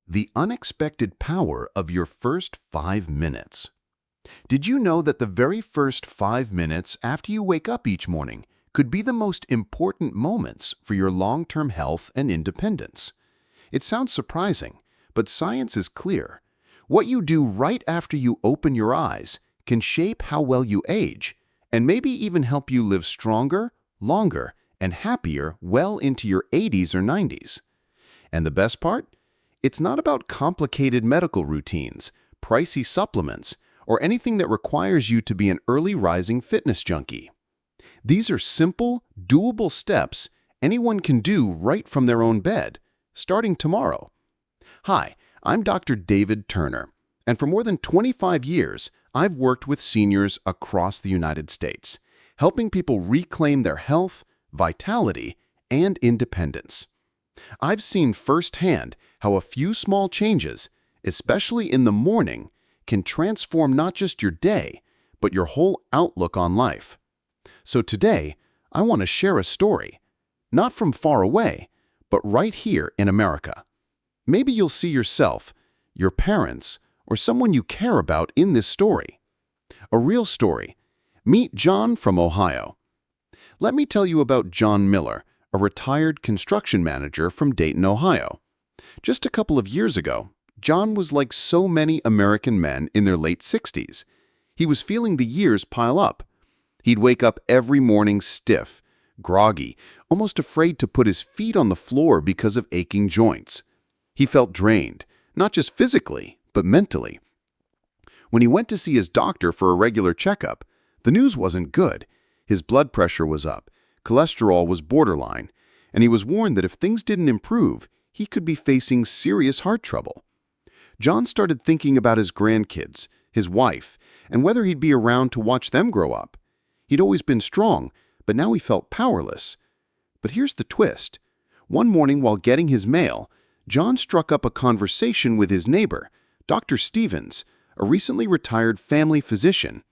The unexpected power of your first 5 minutes. Did you know that the very first 5 minutes after you wake up each morning could be the most important moments for your long-term health and independence? It sounds surprising, but science is clear. What you do right after you open your eyes can shape how well you age, and maybe even help you live stronger, longer, and happier well into your 80s or 90s. And the best part? It's not about complicated medical routines, pricey supplements, or anything that requires you to be an early rising fitness junkie. These are simple, doable steps anyone can do right from their own bed, starting tomorrow. Hi, I'm Dr. David Turner, and for more than 25 years, I've worked with seniors across the United States, helping people reclaim their health, vitality, and independence. I've seen firsthand how a few small changes, especially in the morning, can transform not just your day, but your whole outlook on life. So today, I want to share a story, not from far away, but right here in America. Maybe you'll see yourself, your parents, or someone you care about in this story. A real story. Meet John from Ohio. Let me tell you about John Miller, a retired construction manager from Dayton, Ohio. Just a couple of years ago, John was like so many American men in their late 60s. He was feeling the years pile up. He'd wake up every morning stiff, groggy, almost afraid to put his feet on the floor because of aching joints. He felt drained, not just physically, but mentally. When he went to see his doctor for a regular checkup, the news wasn't good. His blood pressure was up, cholesterol was borderline, and he was warned that if things didn't improve, he could be facing serious heart trouble. John started thinking about his grandkids, his wife, and whether he'd be around to watch them grow up. He'd always been strong, but now he felt powerless. But here's the twist. One morning while getting his mail, John struck up a conversation with his neighbor, Dr. Stevens, a recently retired family physician.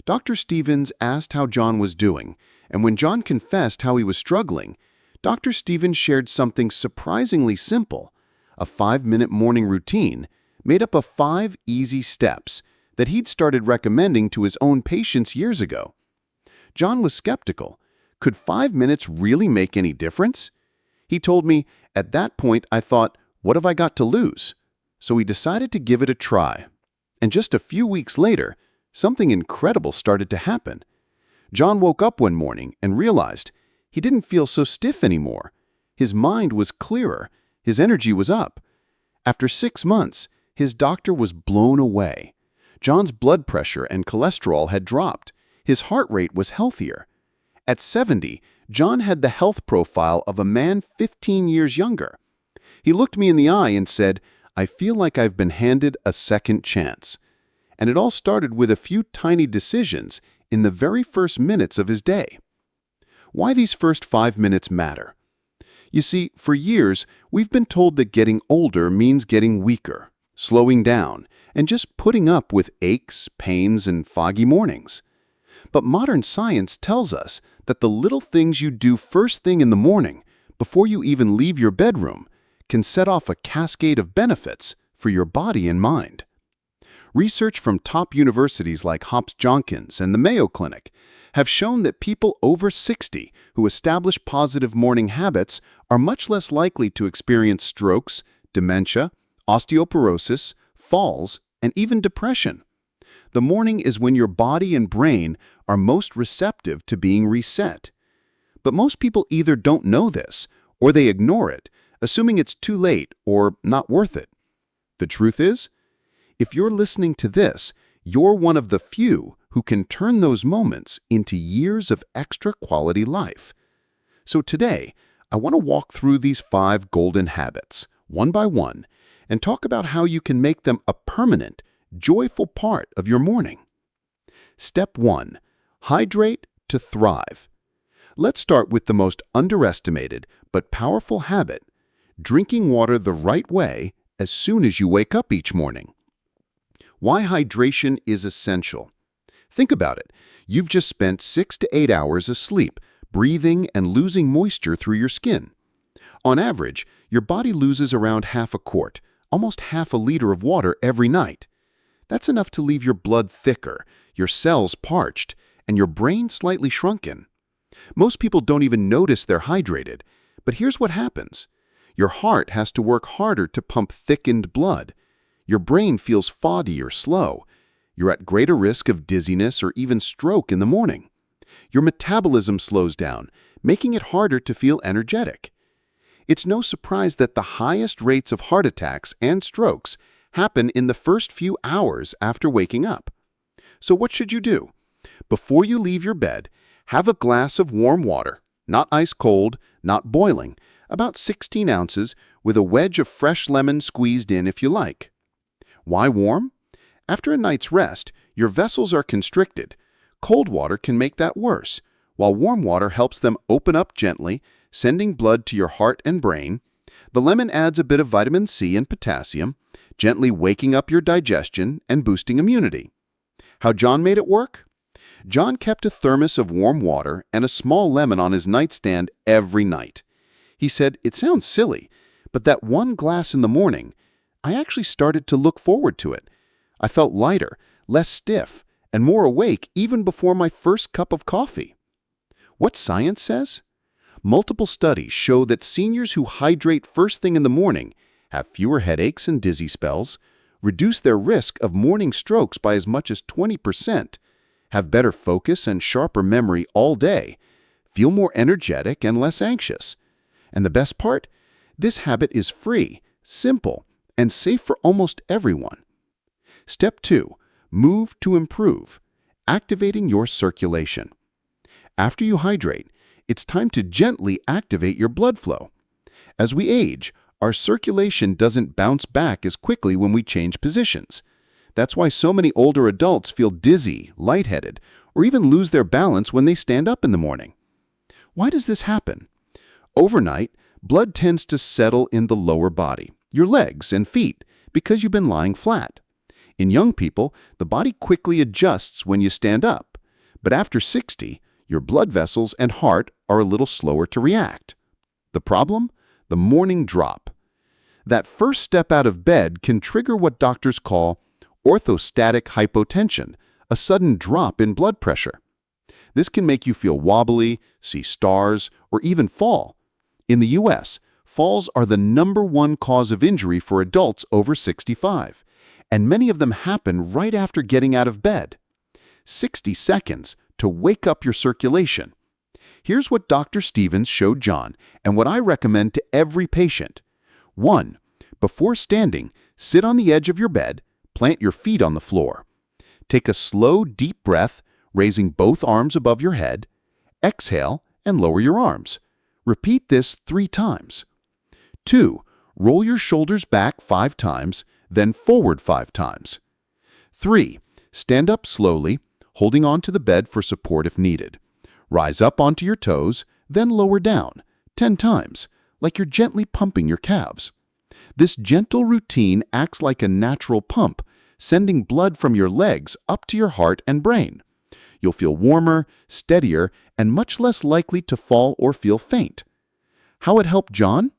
Dr. Stevens asked how John was doing, and when John confessed how he was struggling, Dr. Stevens shared something surprisingly simple, a 5-minute morning routine made up of 5 easy steps that he'd started recommending to his own patients years ago. John was skeptical. Could 5 minutes really make any difference? He told me, at that point I thought, what have I got to lose? So he decided to give it a try. And just a few weeks later, something incredible started to happen. John woke up one morning and realized he didn't feel so stiff anymore. His mind was clearer. His energy was up. After 6 months, his doctor was blown away. John's blood pressure and cholesterol had dropped. His heart rate was healthier. At 70, John had the health profile of a man 15 years younger. He looked me in the eye and said, "I feel like I've been handed a second chance." And it all started with a few tiny decisions in the very first minutes of his day. Why these first 5 minutes matter? You see, for years, we've been told that getting older means getting weaker, slowing down, and just putting up with aches, pains, and foggy mornings. But modern science tells us that the little things you do first thing in the morning, before you even leave your bedroom, can set off a cascade of benefits for your body and mind. Research from top universities like Hopkins and the Mayo Clinic have shown that people over 60 who establish positive morning habits are much less likely to experience strokes, dementia, osteoporosis, falls, and even depression. The morning is when your body and brain are most receptive to being reset. But most people either don't know this or they ignore it, assuming it's too late or not worth it. The truth is, if you're listening to this, you're one of the few who can turn those moments into years of extra quality life. So today, I want to walk through these 5 golden habits, one by one, and talk about how you can make them a permanent, joyful part of your morning. Step 1. Hydrate to thrive. Let's start with the most underestimated but powerful habit, drinking water the right way as soon as you wake up each morning. Why hydration is essential. Think about it. You've just spent 6 to 8 hours asleep, breathing and losing moisture through your skin. On average, your body loses around half a quart, almost half a liter of water every night. That's enough to leave your blood thicker, your cells parched, and your brain slightly shrunken. Most people don't even notice they're hydrated, but here's what happens. Your heart has to work harder to pump thickened blood. Your brain feels foggy or slow. You're at greater risk of dizziness or even stroke in the morning. Your metabolism slows down, making it harder to feel energetic. It's no surprise that the highest rates of heart attacks and strokes happen in the first few hours after waking up. So what should you do? Before you leave your bed, have a glass of warm water, not ice cold, not boiling, about 16 ounces, with a wedge of fresh lemon squeezed in if you like. Why warm? After a night's rest, your vessels are constricted. Cold water can make that worse, while warm water helps them open up gently, sending blood to your heart and brain. The lemon adds a bit of vitamin C and potassium, gently waking up your digestion and boosting immunity. How John made it work? John kept a thermos of warm water and a small lemon on his nightstand every night. He said, "It sounds silly, but that one glass in the morning, I actually started to look forward to it. I felt lighter, less stiff, and more awake even before my first cup of coffee." What science says? Multiple studies show that seniors who hydrate first thing in the morning have fewer headaches and dizzy spells, reduce their risk of morning strokes by as much as 20%, have better focus and sharper memory all day, feel more energetic and less anxious. And the best part? This habit is free, simple, and safe for almost everyone. Step 2. Move to improve. Activating your circulation. After you hydrate, it's time to gently activate your blood flow. As we age, our circulation doesn't bounce back as quickly when we change positions. That's why so many older adults feel dizzy, lightheaded, or even lose their balance when they stand up in the morning. Why does this happen? Overnight, blood tends to settle in the lower body, your legs and feet, because you've been lying flat. In young people, the body quickly adjusts when you stand up, but after 60, your blood vessels and heart are a little slower to react. The problem? The morning drop. That first step out of bed can trigger what doctors call orthostatic hypotension, a sudden drop in blood pressure. This can make you feel wobbly, see stars, or even fall. In the U.S., falls are the #1 cause of injury for adults over 65, and many of them happen right after getting out of bed. 60 seconds to wake up your circulation. Here's what Dr. Stevens showed John and what I recommend to every patient. 1. Before standing, sit on the edge of your bed, plant your feet on the floor. Take a slow, deep breath, raising both arms above your head. Exhale and lower your arms. Repeat this 3 times. 2. Roll your shoulders back 5 times, then forward 5 times. 3. Stand up slowly, holding onto the bed for support if needed. Rise up onto your toes, then lower down, 10 times, like you're gently pumping your calves. This gentle routine acts like a natural pump, sending blood from your legs up to your heart and brain. You'll feel warmer, steadier, and much less likely to fall or feel faint. How it helped John?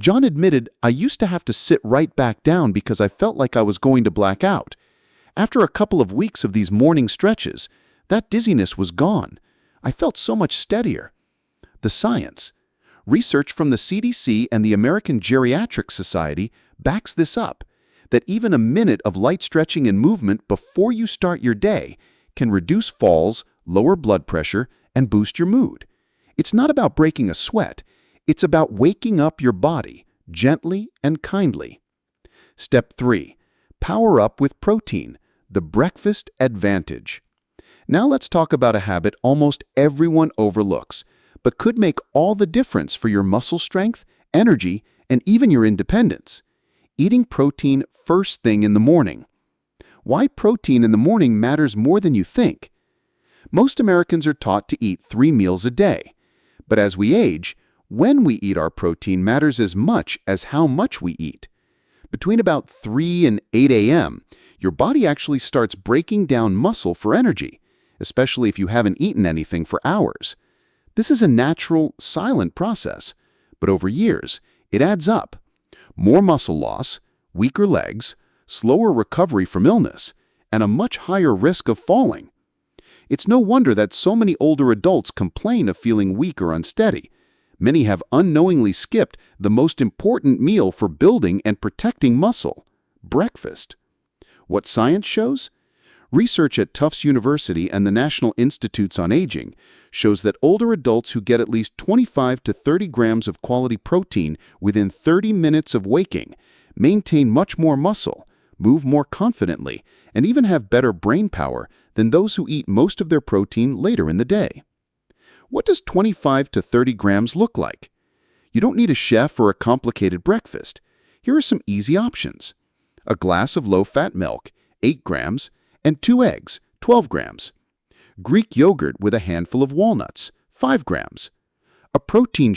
John admitted, "I used to have to sit right back down because I felt like I was going to black out. After a couple of weeks of these morning stretches, that dizziness was gone. I felt so much steadier." The science. Research from the CDC and the American Geriatric Society backs this up, that even a minute of light stretching and movement before you start your day can reduce falls, lower blood pressure, and boost your mood. It's not about breaking a sweat. It's about waking up your body, gently and kindly. Step 3. Power up with protein, the breakfast advantage. Now let's talk about a habit almost everyone overlooks, but could make all the difference for your muscle strength, energy, and even your independence. Eating protein first thing in the morning. Why protein in the morning matters more than you think. Most Americans are taught to eat 3 meals a day. But as we age, when we eat our protein matters as much as how much we eat. Between about 3 and 8 a.m., your body actually starts breaking down muscle for energy, especially if you haven't eaten anything for hours. This is a natural, silent process, but over years, it adds up. More muscle loss, weaker legs, slower recovery from illness, and a much higher risk of falling. It's no wonder that so many older adults complain of feeling weak or unsteady. Many have unknowingly skipped the most important meal for building and protecting muscle: breakfast. What science shows? Research at Tufts University and the National Institutes on Aging shows that older adults who get at least 25 to 30 grams of quality protein within 30 minutes of waking maintain much more muscle, move more confidently, and even have better brain power than those who eat most of their protein later in the day. What does 25 to 30 grams look like? You don't need a chef or a complicated breakfast. Here are some easy options: a glass of low-fat milk, 8 grams, and 2 eggs, 12 grams. Greek yogurt with a handful of walnuts, 5 grams. A protein